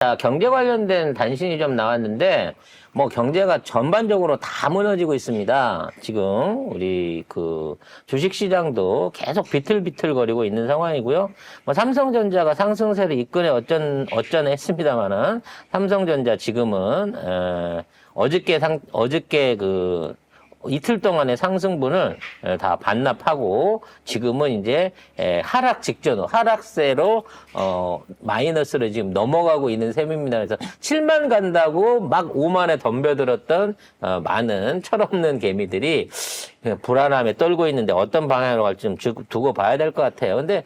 자, 경제 관련된 단신이 좀 나왔는데, 뭐, 경제가 전반적으로 다 무너지고 있습니다. 지금, 우리, 주식시장도 계속 비틀비틀거리고 있는 상황이고요. 뭐, 삼성전자가 상승세를 이끌어 어쩌네 했습니다만은, 삼성전자 지금은, 어저께 이틀 동안의 상승분을 다 반납하고 지금은 이제 하락 직전, 하락세로 마이너스로 지금 넘어가고 있는 셈입니다. 그래서 7만 간다고 막 5만에 덤벼들었던 많은 철없는 개미들이 불안함에 떨고 있는데 어떤 방향으로 갈지 좀 두고 봐야 될 것 같아요. 근데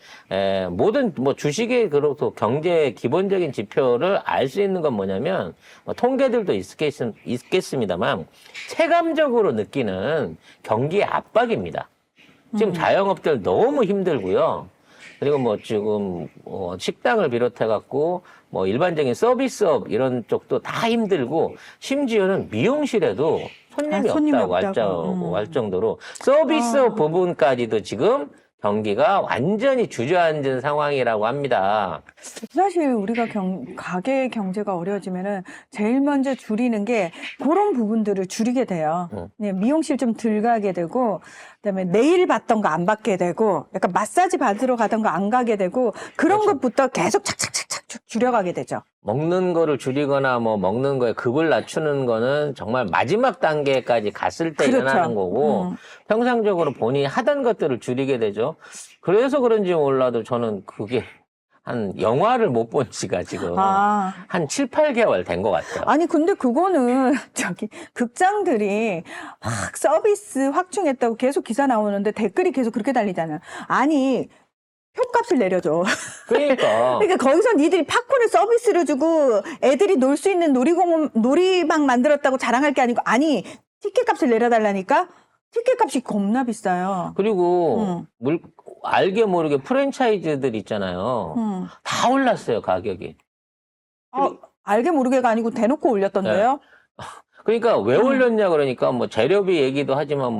모든 뭐 주식의 그렇고 경제의 기본적인 지표를 알 수 있는 건 뭐냐면 뭐 통계들도 있겠습니다만 체감적으로 느끼는 경기의 압박입니다. 지금 자영업들 너무 힘들고요. 그리고 뭐 지금 식당을 비롯해 갖고 뭐 일반적인 서비스업 이런 쪽도 다 힘들고 심지어는 미용실에도 손님이 없다고 할 정도로 서비스 부분까지도 지금 경기가 완전히 주저앉은 상황이라고 합니다. 사실 우리가 가게 경제가 어려워지면은 제일 먼저 줄이는 게 그런 부분들을 줄이게 돼요. 네, 미용실 좀 덜 가게 되고, 그다음에 네일 받던 거 안 받게 되고, 약간 마사지 받으러 가던 거 안 가게 되고, 그런 그렇죠. 것부터 계속 착착착착 줄여가게 되죠. 먹는 거를 줄이거나 뭐 먹는 거에 급을 낮추는 거는 정말 마지막 단계까지 갔을 때 그렇죠. 일어나는 거고 평상적으로 본인이 하던 것들을 줄이게 되죠. 그래서 그런지 몰라도 저는 그게 한 영화를 못 본 지가 지금 한 7, 8개월 된 것 같아요. 아니, 근데 그거는 극장들이 확 서비스 확충했다고 계속 기사 나오는데 댓글이 계속 그렇게 달리잖아요. 아니, 표값을 내려줘. 그러니까. 그러니까 거기서 니들이 팝콘을 서비스를 주고 애들이 놀 수 있는 놀이방 만들었다고 자랑할 게 아니고, 아니, 티켓 값을 내려달라니까? 티켓 값이 겁나 비싸요. 그리고 알게 모르게 프랜차이즈들 있잖아요. 다 올랐어요, 가격이. 알게 모르게가 아니고 대놓고 올렸던데요? 그러니까 왜 올렸냐 그러니까 뭐 재료비 얘기도 하지만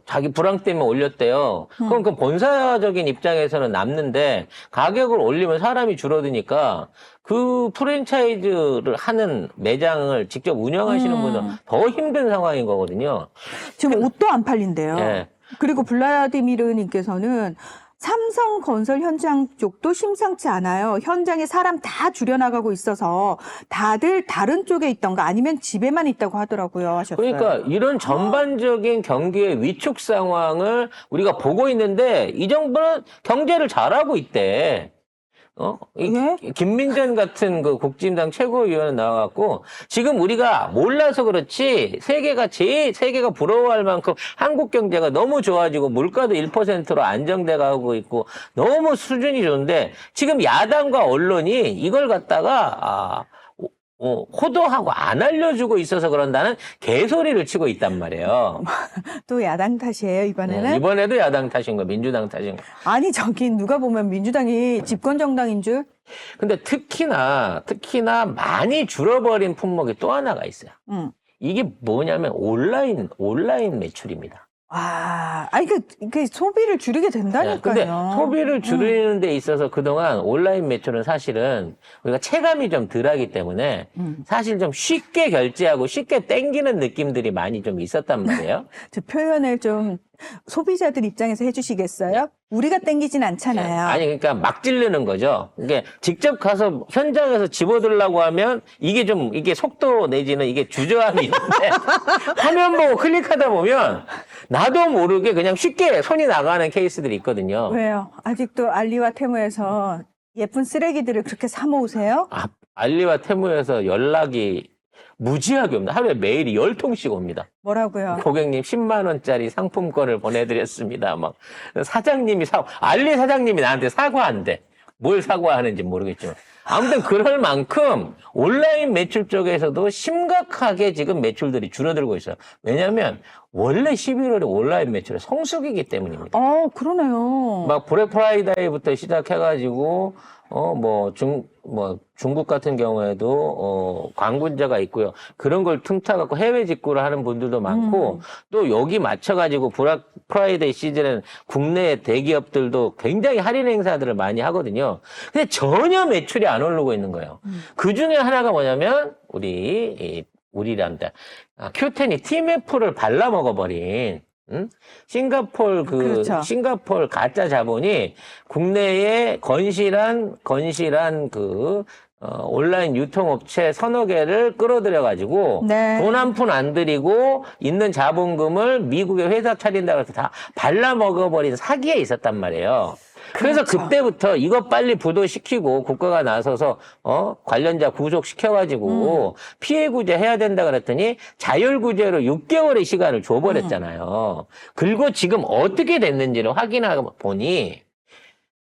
자기 불황 때문에 올렸대요. 그럼 그 본사적인 입장에서는 남는데 가격을 올리면 사람이 줄어드니까 그 프랜차이즈를 하는 매장을 직접 운영하시는 분은 더 힘든 상황인 거거든요. 지금 옷도 안 팔린대요. 예. 그리고 블라디미르 님께서는 삼성건설 현장 쪽도 심상치 않아요. 현장에 사람 다 줄여나가고 있어서 다들 다른 쪽에 있던가 아니면 집에만 있다고 하더라고요. 하셨어요. 그러니까 이런 전반적인 경기의 위축 상황을 우리가 보고 있는데 이 정부는 경제를 잘하고 있대. 예? 김민전 같은 그 국진당 최고위원은 나와갖고 지금 우리가 몰라서 그렇지 세계가 부러워할 만큼 한국 경제가 너무 좋아지고 물가도 1%로 안정돼 가고 있고 너무 수준이 좋은데 지금 야당과 언론이 이걸 갖다가 호도하고 안 알려주고 있어서 그런다는 개소리를 치고 있단 말이에요. 또 야당 탓이에요, 이번에는? 이번에도 야당 탓인 거, 민주당 탓인 거. 아니, 누가 보면 민주당이 집권 정당인 줄? 근데 특히나 많이 줄어버린 품목이 또 하나가 있어요. 이게 뭐냐면 온라인 매출입니다. 아니, 그 소비를 줄이게 된다니까요. 근데 소비를 줄이는 데 있어서 그동안 온라인 매출은 사실은 우리가 체감이 좀 덜하기 때문에 사실 좀 쉽게 결제하고 쉽게 땡기는 느낌들이 많이 좀 있었단 말이에요. 저 표현을 좀 소비자들 입장에서 해주시겠어요? 우리가 땡기진 않잖아요. 아니, 그러니까 막 찌르는 거죠. 이게 직접 가서 현장에서 집어들라고 하면 이게 속도 내지는 이게 주저함이 있는데 화면 보고 클릭하다 보면 나도 모르게 그냥 쉽게 손이 나가는 케이스들이 있거든요. 왜요? 아직도 알리와 테무에서 예쁜 쓰레기들을 그렇게 사 모으세요? 알리와 테무에서 연락이 무지하게 옵니다. 하루에 메일이 10통씩 옵니다. 뭐라고요? 고객님 10만 원짜리 상품권을 보내드렸습니다. 알리 사장님이 나한테 사과한대. 뭘 사과하는지 모르겠지만. 아무튼 그럴 만큼 온라인 매출 쪽에서도 심각하게 지금 매출들이 줄어들고 있어요. 왜냐하면 원래 11월에 온라인 매출의 성수기이기 때문입니다. 그러네요. 막 블랙 프라이데이부터 시작해가지고 중국 같은 경우에도, 광군자가 있고요. 그런 걸 틈타갖고 해외 직구를 하는 분들도 많고, 또 여기 맞춰가지고 블랙 프라이데이 시즌에는 국내 대기업들도 굉장히 할인 행사들을 많이 하거든요. 근데 전혀 매출이 안 오르고 있는 거예요. 그 중에 하나가 뭐냐면, 우리란다. 큐텐이 TMF를 발라먹어버린, 그렇죠. 싱가폴 가짜 자본이 국내에 건실한 온라인 유통업체 서너 개를 끌어들여가지고 네. 돈 한 푼 안 들이고 있는 자본금을 미국에 회사 차린다고 해서 다 발라먹어버린 사기에 있었단 말이에요. 그래서 그렇죠. 그때부터 이거 빨리 부도시키고 국가가 나서서 관련자 구속시켜가지고 피해 구제해야 된다 그랬더니 자율구제로 6개월의 시간을 줘버렸잖아요. 그리고 지금 어떻게 됐는지를 확인하고 보니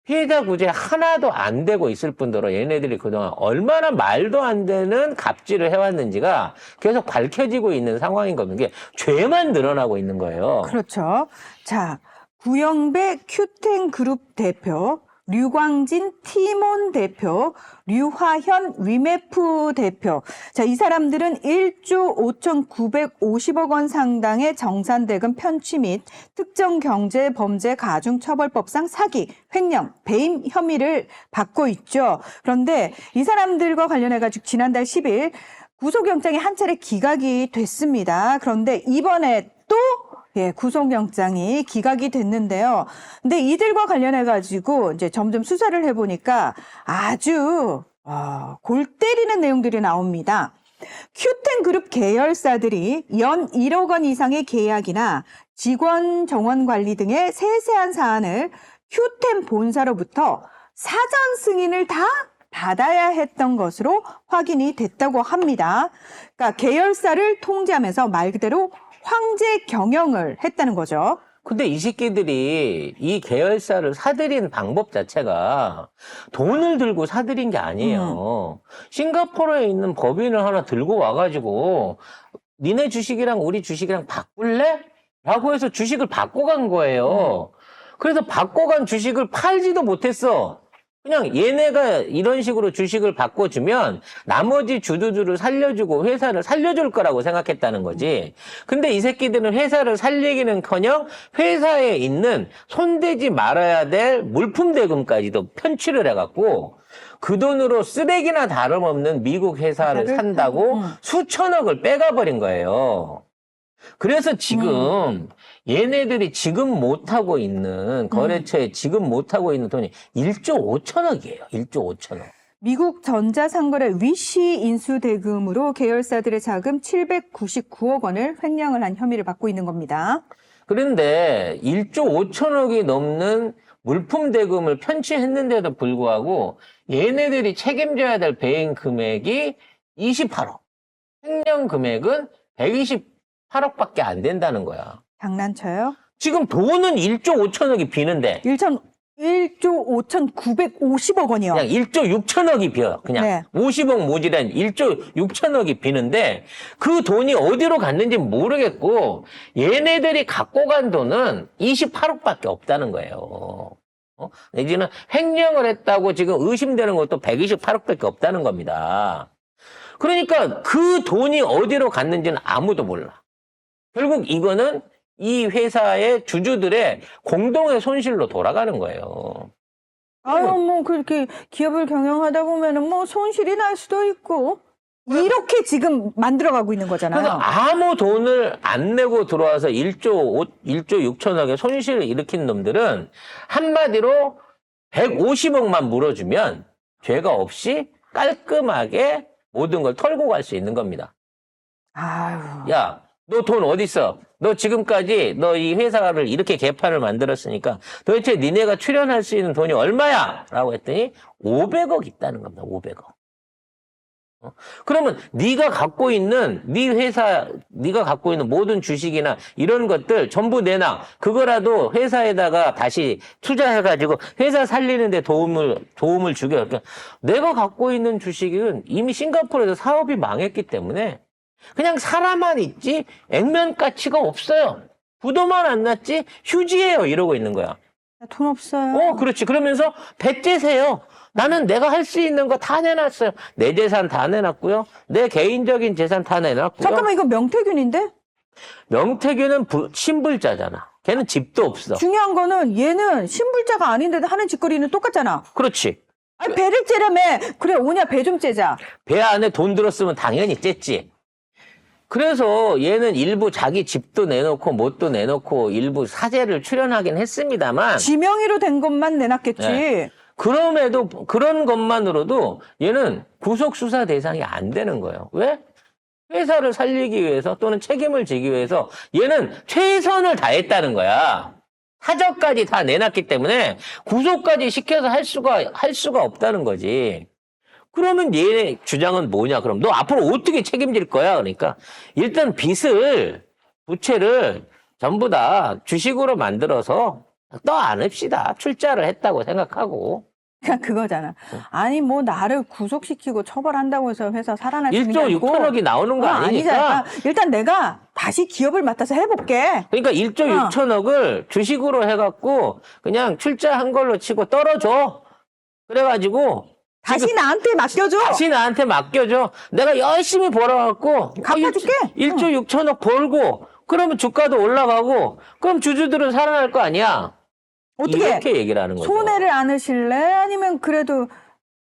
피해자 구제 하나도 안 되고 있을 뿐더러 얘네들이 그동안 얼마나 말도 안 되는 갑질을 해왔는지가 계속 밝혀지고 있는 상황인 겁니다. 이게 죄만 늘어나고 있는 거예요. 그렇죠. 자, 구영배 큐텐 그룹 대표, 류광진 티몬 대표, 류화현 위메프 대표. 자, 이 사람들은 1조 5,950억 원 상당의 정산대금 편취 및 특정경제범죄가중처벌법상 사기, 횡령, 배임 혐의를 받고 있죠. 그런데 이 사람들과 관련해가지고 지난달 10일 구속영장이 한 차례 기각이 됐습니다. 그런데 이번에 또 구속영장이 기각이 됐는데요. 근데 이들과 관련해가지고 이제 점점 수사를 해보니까 아주 골 때리는 내용들이 나옵니다. 큐텐 그룹 계열사들이 연 1억 원 이상의 계약이나 직원 정원 관리 등의 세세한 사안을 큐텐 본사로부터 사전 승인을 다 받아야 했던 것으로 확인이 됐다고 합니다. 그러니까 계열사를 통제하면서 말 그대로 황제 경영을 했다는 거죠. 근데 이 새끼들이 이 계열사를 사들인 방법 자체가 돈을 들고 사들인 게 아니에요. 싱가포르에 있는 법인을 하나 들고 와가지고 니네 주식이랑 우리 주식이랑 바꿀래? 라고 해서 주식을 바꿔간 거예요. 그래서 바꿔간 주식을 팔지도 못했어. 그냥 얘네가 이런 식으로 주식을 바꿔주면 나머지 주주들을 살려주고 회사를 살려줄 거라고 생각했다는 거지. 근데 이 새끼들은 회사를 살리기는커녕 회사에 있는 손대지 말아야 될 물품 대금까지도 편취를 해갖고 그 돈으로 쓰레기나 다름없는 미국 회사를 산다고 수천억을 빼가버린 거예요. 그래서 지금 얘네들이 지금 못하고 있는 거래처에 지금 못하고 있는 돈이 1조 5천억이에요. 1조 5천억. 미국 전자상거래 위시 인수 대금으로 계열사들의 자금 799억 원을 횡령을 한 혐의를 받고 있는 겁니다. 그런데 1조 5천억이 넘는 물품 대금을 편취했는데도 불구하고 얘네들이 책임져야 될 배임 금액이 28억. 횡령 금액은 128억밖에 안 된다는 거야. 장난쳐요? 지금 돈은 1조 5천억이 비는데 1조 5,950억 원이요. 그냥 1조 6천억이 비어요. 그냥 네. 50억 모자란 1조 6천억이 비는데 그 돈이 어디로 갔는지 모르겠고 얘네들이 갖고 간 돈은 28억밖에 없다는 거예요. 내지는 횡령을 했다고 지금 의심되는 것도 128억밖에 없다는 겁니다. 그러니까 그 돈이 어디로 갔는지는 아무도 몰라. 결국 이거는 이 회사의 주주들의 공동의 손실로 돌아가는 거예요. 그렇게 기업을 경영하다 보면은 손실이 날 수도 있고, 이렇게 지금 만들어가고 있는 거잖아요. 그래서 아무 돈을 안 내고 들어와서 1조 6천억의 손실을 일으킨 놈들은 한마디로 150억만 물어주면 죄가 없이 깔끔하게 모든 걸 털고 갈 수 있는 겁니다. 아유. 야, 너 돈 어딨어? 너 지금까지 너 이 회사를 이렇게 개판을 만들었으니까 도대체 니네가 출연할 수 있는 돈이 얼마야? 라고 했더니 500억 있다는 겁니다. 500억. 그러면 네가 갖고 있는 네 회사, 네가 갖고 있는 모든 주식이나 이런 것들 전부 내놔. 그거라도 회사에다가 다시 투자해가지고 회사 살리는데 도움을 주게. 그러니까 내가 갖고 있는 주식은 이미 싱가포르에서 사업이 망했기 때문에 그냥 살아만 있지 액면 가치가 없어요. 부도만 안 났지 휴지예요. 이러고 있는 거야. 돈 없어요. 그렇지. 그러면서 배째세요. 나는 내가 할 수 있는 거 다 내놨어요. 내 재산 다 내놨고요. 내 개인적인 재산 다 내놨고요. 잠깐만, 이거 명태균인데? 명태균은 신불자잖아. 걔는 집도 없어. 중요한 거는 얘는 신불자가 아닌데도 하는 짓거리는 똑같잖아. 그렇지. 아니, 배를 째라며. 그래, 오냐, 배 좀 째자. 배 안에 돈 들었으면 당연히 쨌지. 그래서 얘는 일부 자기 집도 내놓고 뭣도 내놓고 일부 사재를 출연하긴 했습니다만 지명의로 된 것만 내놨겠지. 네. 그럼에도 그런 것만으로도 얘는 구속수사 대상이 안 되는 거예요. 왜? 회사를 살리기 위해서 또는 책임을 지기 위해서 얘는 최선을 다했다는 거야. 사저까지 다 내놨기 때문에 구속까지 시켜서 할 수가 없다는 거지. 그러면 얘 주장은 뭐냐? 그럼 너 앞으로 어떻게 책임질 거야? 그러니까 일단 부채를 전부 다 주식으로 만들어서 떠안읍시다. 출자를 했다고 생각하고. 그냥 그거잖아. 아니, 뭐, 나를 구속시키고 처벌한다고 해서 회사 살아날 수 있는 게 1조 아니고. 6천억이 나오는 거 아니니까. 아니잖아. 일단 내가 다시 기업을 맡아서 해볼게. 그러니까 1조 6천억을 주식으로 해갖고 그냥 출자한 걸로 치고 떨어져. 그래가지고 다시 나한테 맡겨줘. 다시 나한테 맡겨줘. 내가 열심히 벌어갖고 갚아줄게. 1조 6천억 벌고 그러면 주가도 올라가고 그럼 주주들은 살아날 거 아니야. 어떻게? 이렇게 얘기를 하는 거죠. 손해를 안으실래? 아니면 그래도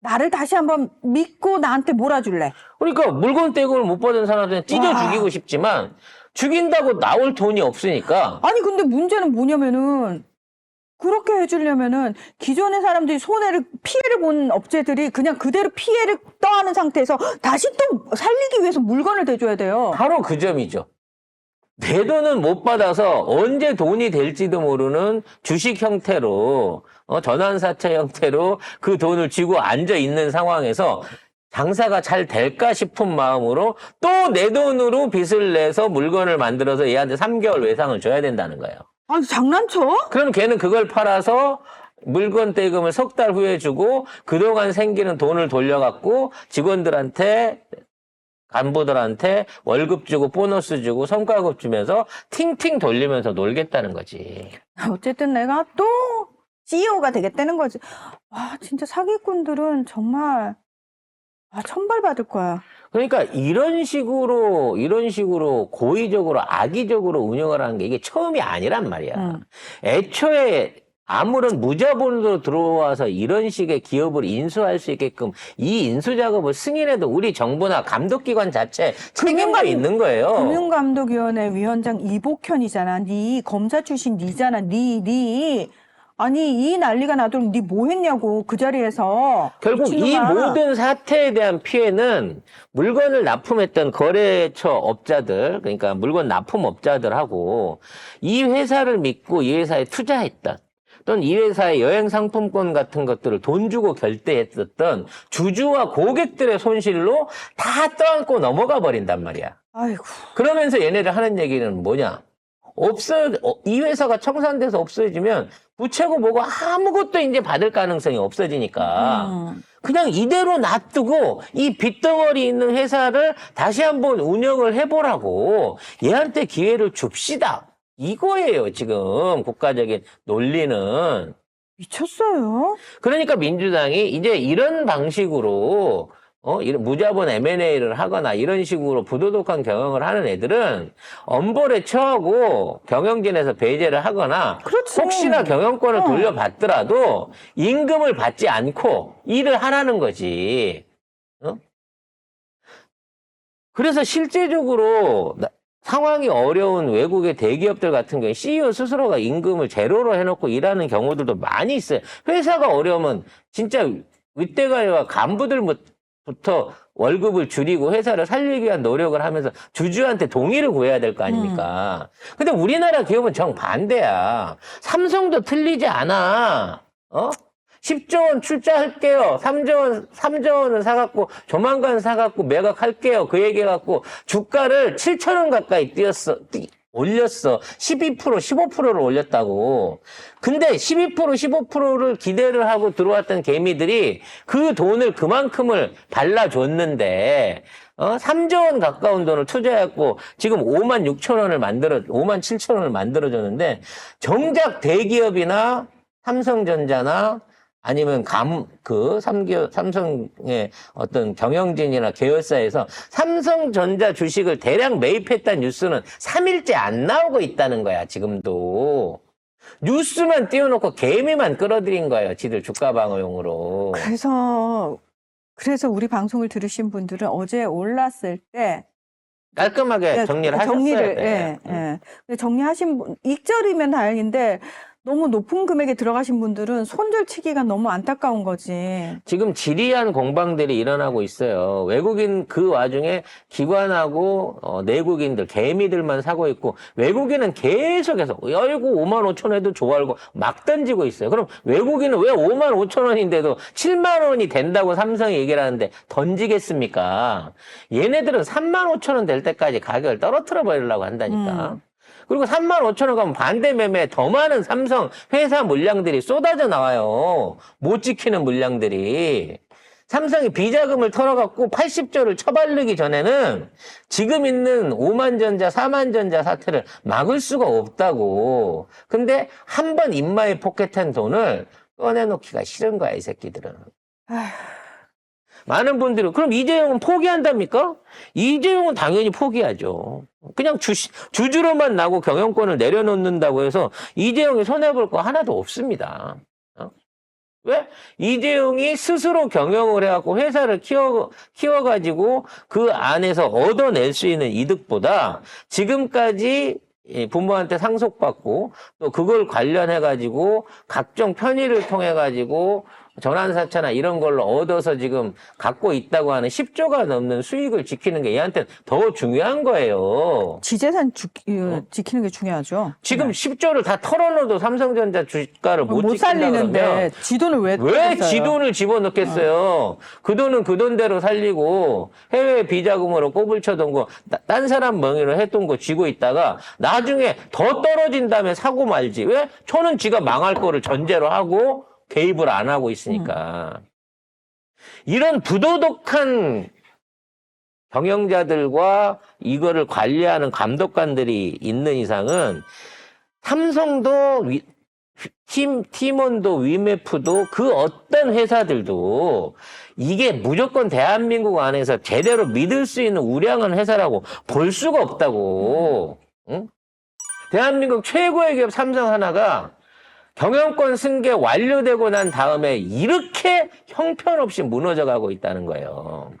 나를 다시 한번 믿고 나한테 몰아줄래? 그러니까 물건 떼고를 못 받은 사람들은 찢어 와. 죽이고 싶지만 죽인다고 나올 돈이 없으니까. 아니, 근데 문제는 뭐냐면은, 그렇게 해주려면은, 기존의 사람들이 피해를 본 업체들이 그냥 그대로 피해를 떠하는 상태에서 다시 또 살리기 위해서 물건을 대줘야 돼요. 바로 그 점이죠. 내 돈은 못 받아서 언제 돈이 될지도 모르는 주식 형태로, 전환사채 형태로 그 돈을 쥐고 앉아 있는 상황에서 장사가 잘 될까 싶은 마음으로 또 내 돈으로 빚을 내서 물건을 만들어서 얘한테 3개월 외상을 줘야 된다는 거예요. 아니, 장난쳐? 그럼 걔는 그걸 팔아서 물건 대금을 6달 후에 주고 그동안 생기는 돈을 돌려갖고 직원들한테 간부들한테 월급 주고 보너스 주고 성과급 주면서 팅팅 돌리면서 놀겠다는 거지. 어쨌든 내가 또 CEO가 되겠다는 거지. 와, 진짜 사기꾼들은 정말 천벌받을 거야. 그러니까 이런 식으로 고의적으로 악의적으로 운영을 하는 게 이게 처음이 아니란 말이야. 애초에 아무런 무자본으로 들어와서 이런 식의 기업을 인수할 수 있게끔 이 인수 작업을 승인해도 우리 정부나 감독기관 자체 책임도 있는 거예요. 금융감독위원회 위원장 이복현이잖아. 네 검사 출신 니잖아. 아니, 이 난리가 나도록 네 뭐 했냐고, 그 자리에서. 결국 이 모든 사태에 대한 피해는 물건을 납품했던 거래처 업자들, 그러니까 물건 납품업자들하고 이 회사를 믿고 이 회사에 투자했던 또는 이 회사의 여행 상품권 같은 것들을 돈 주고 결제했었던 주주와 고객들의 손실로 다 떠안고 넘어가 버린단 말이야. 아이고. 그러면서 얘네들 하는 얘기는 뭐냐? 이 회사가 청산돼서 없어지면 부채고 뭐고 아무것도 이제 받을 가능성이 없어지니까 그냥 이대로 놔두고 이 빚덩어리 있는 회사를 다시 한번 운영을 해보라고 얘한테 기회를 줍시다. 이거예요, 지금 국가적인 논리는. 미쳤어요? 그러니까 민주당이 이제 이런 방식으로 이런 무자본 M&A를 하거나 이런 식으로 부도덕한 경영을 하는 애들은 엄벌에 처하고 경영진에서 배제를 하거나 그렇지. 혹시나 경영권을 돌려받더라도 임금을 받지 않고 일을 하라는 거지. 그래서 실제적으로 상황이 어려운 외국의 대기업들 같은 경우에 CEO 스스로가 임금을 제로로 해놓고 일하는 경우들도 많이 있어요. 회사가 어려우면 진짜 윗대가리와 간부들부터 월급을 줄이고 회사를 살리기 위한 노력을 하면서 주주한테 동의를 구해야 될 거 아닙니까? 근데 우리나라 기업은 정반대야. 삼성도 틀리지 않아. 10조 원 출자할게요. 3조 원을 사갖고, 조만간 사갖고 매각할게요. 그 얘기해갖고, 주가를 7,000원 가까이 올렸어. 12%, 15%를 올렸다고. 근데 12%, 15%를 기대를 하고 들어왔던 개미들이 그 돈을 그만큼을 발라줬는데, 3조 원 가까운 돈을 투자했고, 지금 5만 7천 원을 만들어줬는데, 정작 대기업이나 삼성전자나 아니면 삼성의 어떤 경영진이나 계열사에서 삼성전자 주식을 대량 매입했다는 뉴스는 3일째 안 나오고 있다는 거야, 지금도. 뉴스만 띄워놓고 개미만 끌어들인 거예요, 지들 주가 방어용으로. 그래서 우리 방송을 들으신 분들은 어제 올랐을 때 깔끔하게 정리를 하셨어야 돼. 예. 정리하신 분, 익절이면 다행인데 너무 높은 금액에 들어가신 분들은 손절치기가 너무 안타까운 거지. 지금 지리한 공방들이 일어나고 있어요. 외국인 그 와중에 기관하고 내국인들, 개미들만 사고 있고 외국인은 계속해서 열고 5만 5천 해도 좋아하고 막 던지고 있어요. 그럼 외국인은 왜 5만 5천 원인데도 7만 원이 된다고 삼성이 얘기를 하는데 던지겠습니까? 얘네들은 3만 5천 원 될 때까지 가격을 떨어뜨려 버리려고 한다니까. 그리고 3만 5천 원 가면 반대 매매에 더 많은 삼성 회사 물량들이 쏟아져 나와요. 못 지키는 물량들이. 삼성이 비자금을 털어갖고 80조를 처발르기 전에는 지금 있는 5만전자, 4만전자 사태를 막을 수가 없다고. 근데 한 번 입마에 포켓한 돈을 꺼내놓기가 싫은 거야, 이 새끼들은. 많은 분들이 그럼 이재용은 포기한답니까? 이재용은 당연히 포기하죠. 그냥 주주로만 나고 경영권을 내려놓는다고 해서 이재용이 손해볼 거 하나도 없습니다. 왜? 이재용이 스스로 경영을 해갖고 회사를 키워가지고 그 안에서 얻어낼 수 있는 이득보다 지금까지 부모한테 상속받고 또 그걸 관련해가지고 각종 편의를 통해가지고 전환사채나 이런 걸로 얻어서 지금 갖고 있다고 하는 10조가 넘는 수익을 지키는 게 얘한테는 더 중요한 거예요. 지재산 지키는 게 중요하죠. 지금 10조를 다 털어넣어도 삼성전자 주가를 못 살리는데 지 돈을 왜 지 돈을 집어넣겠어요? 그 돈은 그 돈대로 살리고 해외 비자금으로 꼬불 쳐던 거 딴 사람 명의로 했던 거 쥐고 있다가 나중에 더 떨어진 다음에 사고 말지. 왜? 저는 지가 망할 거를 전제로 하고 개입을 안 하고 있으니까. 이런 부도덕한 경영자들과 이거를 관리하는 감독관들이 있는 이상은 삼성도 팀원도 위메프도 그 어떤 회사들도 이게 무조건 대한민국 안에서 제대로 믿을 수 있는 우량한 회사라고 볼 수가 없다고. 응? 대한민국 최고의 기업 삼성 하나가 경영권 승계 완료되고 난 다음에 이렇게 형편없이 무너져가고 있다는 거예요.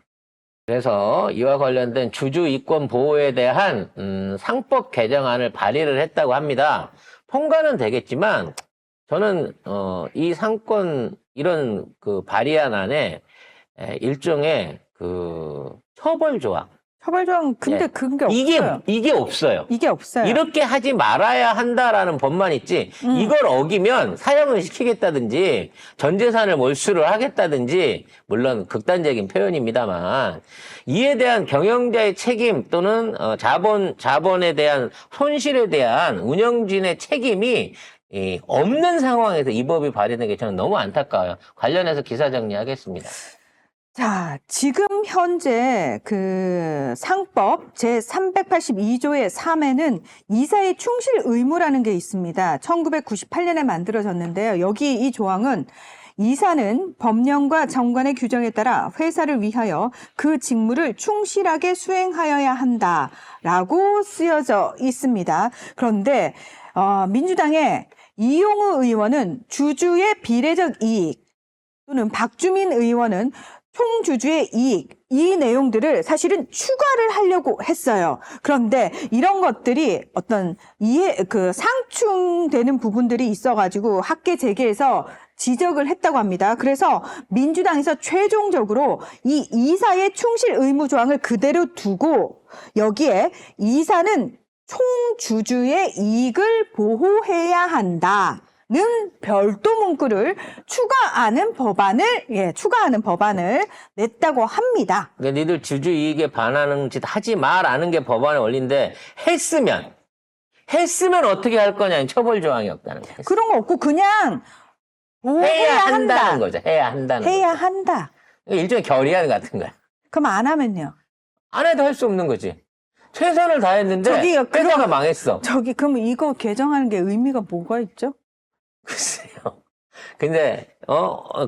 그래서 이와 관련된 주주 이권 보호에 대한 상법 개정안을 발의를 했다고 합니다. 통과는 되겠지만 저는 이 상권 이런 그 발의안 안에 일종의 그 처벌 조항. 근데 그런 게 없어요. 이게 없어요. 이게 없어요. 이렇게 하지 말아야 한다라는 법만 있지, 이걸 어기면 사형을 시키겠다든지, 전 재산을 몰수를 하겠다든지, 물론 극단적인 표현입니다만, 이에 대한 경영자의 책임 또는 자본에 대한 손실에 대한 운영진의 책임이 없는 상황에서 이 법이 발의된 게 저는 너무 안타까워요. 관련해서 기사 정리하겠습니다. 자, 지금 현재 그 상법 제382조의 3에는 이사의 충실 의무라는 게 있습니다. 1998년에 만들어졌는데요. 여기 이 조항은 이사는 법령과 정관의 규정에 따라 회사를 위하여 그 직무를 충실하게 수행하여야 한다라고 쓰여져 있습니다. 그런데 민주당의 이용우 의원은 주주의 비례적 이익 또는 박주민 의원은 총주주의 이익, 이 내용들을 사실은 추가를 하려고 했어요. 그런데 이런 것들이 어떤 상충되는 부분들이 있어가지고 학계 재계에서 지적을 했다고 합니다. 그래서 민주당에서 최종적으로 이 이사의 충실 의무 조항을 그대로 두고 여기에 이사는 총주주의 이익을 보호해야 한다. 는 별도 문구를 추가하는 법안을 냈다고 합니다. 그러니까 니들 주주 이익에 반하는 짓 하지 마라는 게 법안의 원리인데 했으면 어떻게 할 거냐는 처벌 조항이 없다는 거예요. 그런 거 없고 그냥 해야 한다는 거죠. 해야 한다. 일종의 결의안 같은 거야. 그럼 안 하면요? 안 해도 할 수 없는 거지. 최선을 다했는데 회사가 망했어. 그럼 이거 개정하는 게 의미가 뭐가 있죠? 글쎄요. 근데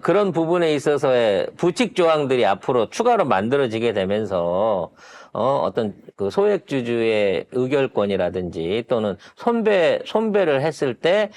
그런 부분에 있어서의 부칙 조항들이 앞으로 추가로 만들어지게 되면서 어떤 그 소액주주의 의결권이라든지 또는 손배를 했을 때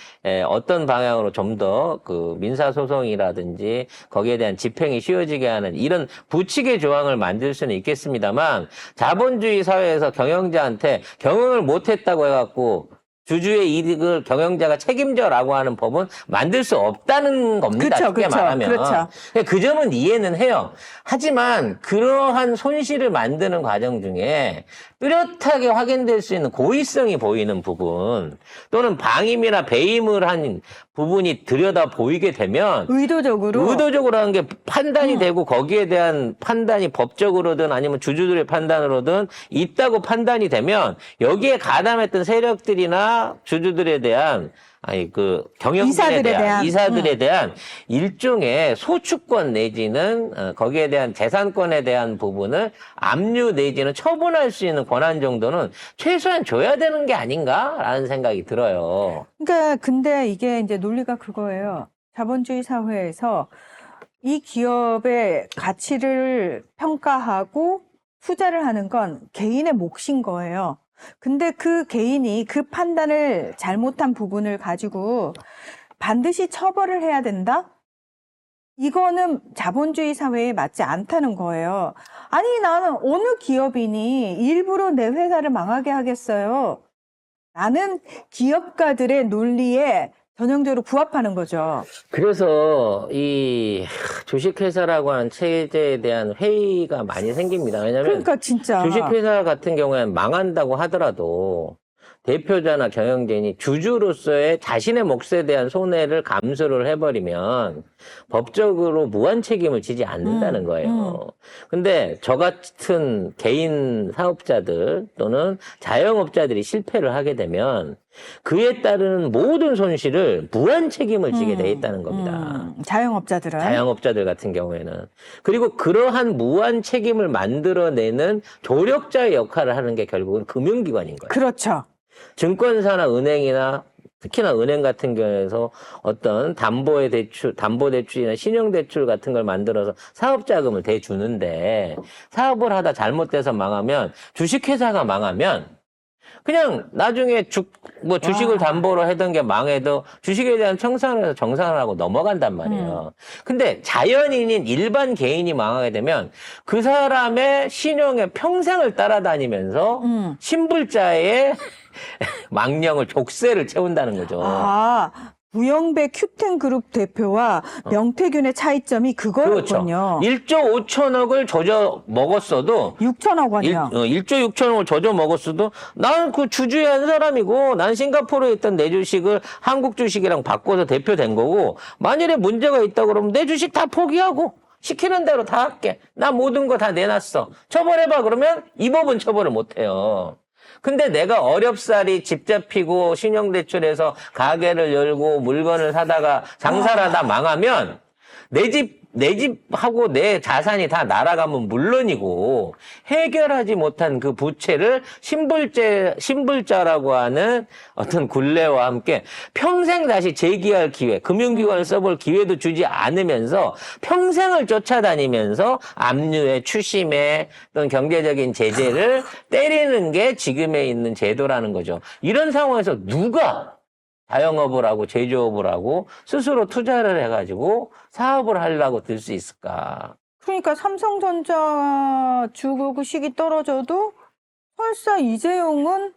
어떤 방향으로 좀 더 그 민사소송이라든지 거기에 대한 집행이 쉬워지게 하는 이런 부칙의 조항을 만들 수는 있겠습니다만 자본주의 사회에서 경영자한테 경영을 못했다고 해갖고 주주의 이득을 경영자가 책임져라고 하는 법은 만들 수 없다는 겁니다. 쉽게 말하면. 그렇죠. 그 점은 이해는 해요. 하지만 그러한 손실을 만드는 과정 중에 뚜렷하게 확인될 수 있는 고의성이 보이는 부분 또는 방임이나 배임을 한 부분이 들여다 보이게 되면 의도적으로 하는 게 판단이 되고 거기에 대한 판단이 법적으로든 아니면 주주들의 판단으로든 있다고 판단이 되면 여기에 가담했던 세력들이나 주주들에 대한 그 경영진에 대한 이사들에 대한 일종의 소추권 내지는 거기에 대한 재산권에 대한 부분을 압류 내지는 처분할 수 있는 권한 정도는 최소한 줘야 되는 게 아닌가라는 생각이 들어요. 그러니까 근데 이게 이제 논리가 그거예요. 자본주의 사회에서 이 기업의 가치를 평가하고 투자를 하는 건 개인의 몫인 거예요. 근데 그 개인이 그 판단을 잘못한 부분을 가지고 반드시 처벌을 해야 된다? 이거는 자본주의 사회에 맞지 않다는 거예요. 아니, 나는 어느 기업인이 일부러 내 회사를 망하게 하겠어요? 나는 기업가들의 논리에 전형적으로 부합하는 거죠. 그래서 이 주식회사라고 하는 체제에 대한 회의가 많이 생깁니다. 왜냐하면 그러니까 진짜 주식회사 같은 경우에는 망한다고 하더라도 대표자나 경영진이 주주로서의 자신의 몫에 대한 손해를 감수를 해버리면 법적으로 무한 책임을 지지 않는다는 거예요. 근데 저 같은 개인 사업자들 또는 자영업자들이 실패를 하게 되면 그에 따르는 모든 손실을 무한 책임을 지게 돼 있다는 겁니다. 자영업자들은. 자영업자들 같은 경우에는. 그리고 그러한 무한 책임을 만들어내는 조력자의 역할을 하는 게 결국은 금융기관인 거예요. 그렇죠. 증권사나 은행이나 특히나 은행 같은 경우에서 어떤 담보대출이나 신용대출 같은 걸 만들어서 사업자금을 대주는데 사업을 하다 잘못돼서 망하면 주식회사가 망하면 그냥 나중에 주식을 담보로 하던 게 망해도 주식에 대한 청산을 해서 정산을 하고 넘어간단 말이에요. 근데 자연인인 일반 개인이 망하게 되면 그 사람의 신용에 평생을 따라다니면서 신불자의 망령을 족쇄를 채운다는 거죠. 부영배 큐텐그룹 대표와 명태균의 차이점이 그거였군요. 그렇죠. 1조 5천억을 조져 먹었어도 6천억 원이요. 1조 6천억을 조져 먹었어도 나는 그 주주의 한 사람이고 난 싱가포르에 있던 내 주식을 한국 주식이랑 바꿔서 대표된 거고 만일에 문제가 있다 그러면 내 주식 다 포기하고 시키는 대로 다 할게. 나 모든 거 다 내놨어. 처벌해봐 그러면 이 법은 처벌을 못해요. 근데 내가 어렵사리 집 잡히고 신용대출해서 가게를 열고 물건을 사다가 장사를 하다 망하면 내 집하고 내 자산이 다 날아가면 물론이고 해결하지 못한 그 부채를 신불자라고 하는 어떤 굴레와 함께 평생 다시 재기할 기회, 금융기관을 써볼 기회도 주지 않으면서 평생을 쫓아다니면서 압류에 추심에 또는 경제적인 제재를 때리는 게 지금에 있는 제도라는 거죠. 이런 상황에서 누가 자영업을 하고 제조업을 하고 스스로 투자를 해가지고 사업을 하려고 들 수 있을까? 그러니까 삼성전자 주식이 떨어져도 설사 이재용은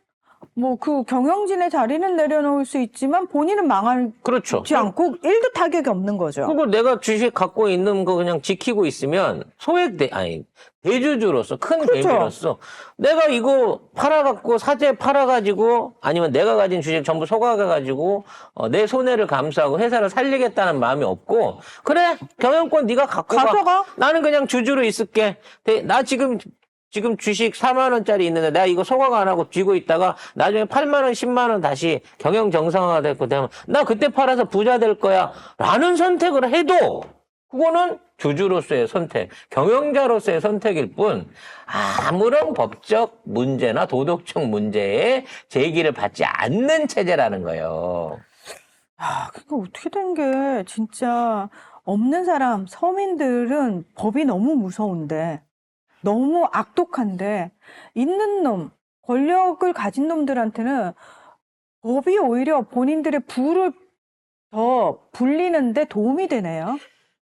뭐 그 경영진의 자리는 내려놓을 수 있지만 본인은 망하지 그렇죠. 않고 1도 타격이 없는 거죠. 그리고 내가 주식 갖고 있는 거 그냥 지키고 있으면 대주주로서 큰 그렇죠. 개미로서 내가 이거 팔아갖고 사재 팔아가지고 아니면 내가 가진 주식 전부 소각해가지고 내 손해를 감수하고 회사를 살리겠다는 마음이 없고 그래 경영권 네가 가져가. 나는 그냥 주주로 있을게. 나 지금 주식 4만 원짜리 있는데 내가 이거 소각 안 하고 쥐고 있다가 나중에 8만 원, 10만 원 다시 경영 정상화가 됐고 되면 나 그때 팔아서 부자 될 거야 라는 선택을 해도 그거는 주주로서의 선택, 경영자로서의 선택일 뿐 아무런 법적 문제나 도덕적 문제에 제기를 받지 않는 체제라는 거예요. 그러니까 어떻게 된 게 진짜 없는 사람, 서민들은 법이 너무 무서운데, 너무 악독한데, 있는 놈, 권력을 가진 놈들한테는 법이 오히려 본인들의 부를 더 불리는데 도움이 되네요.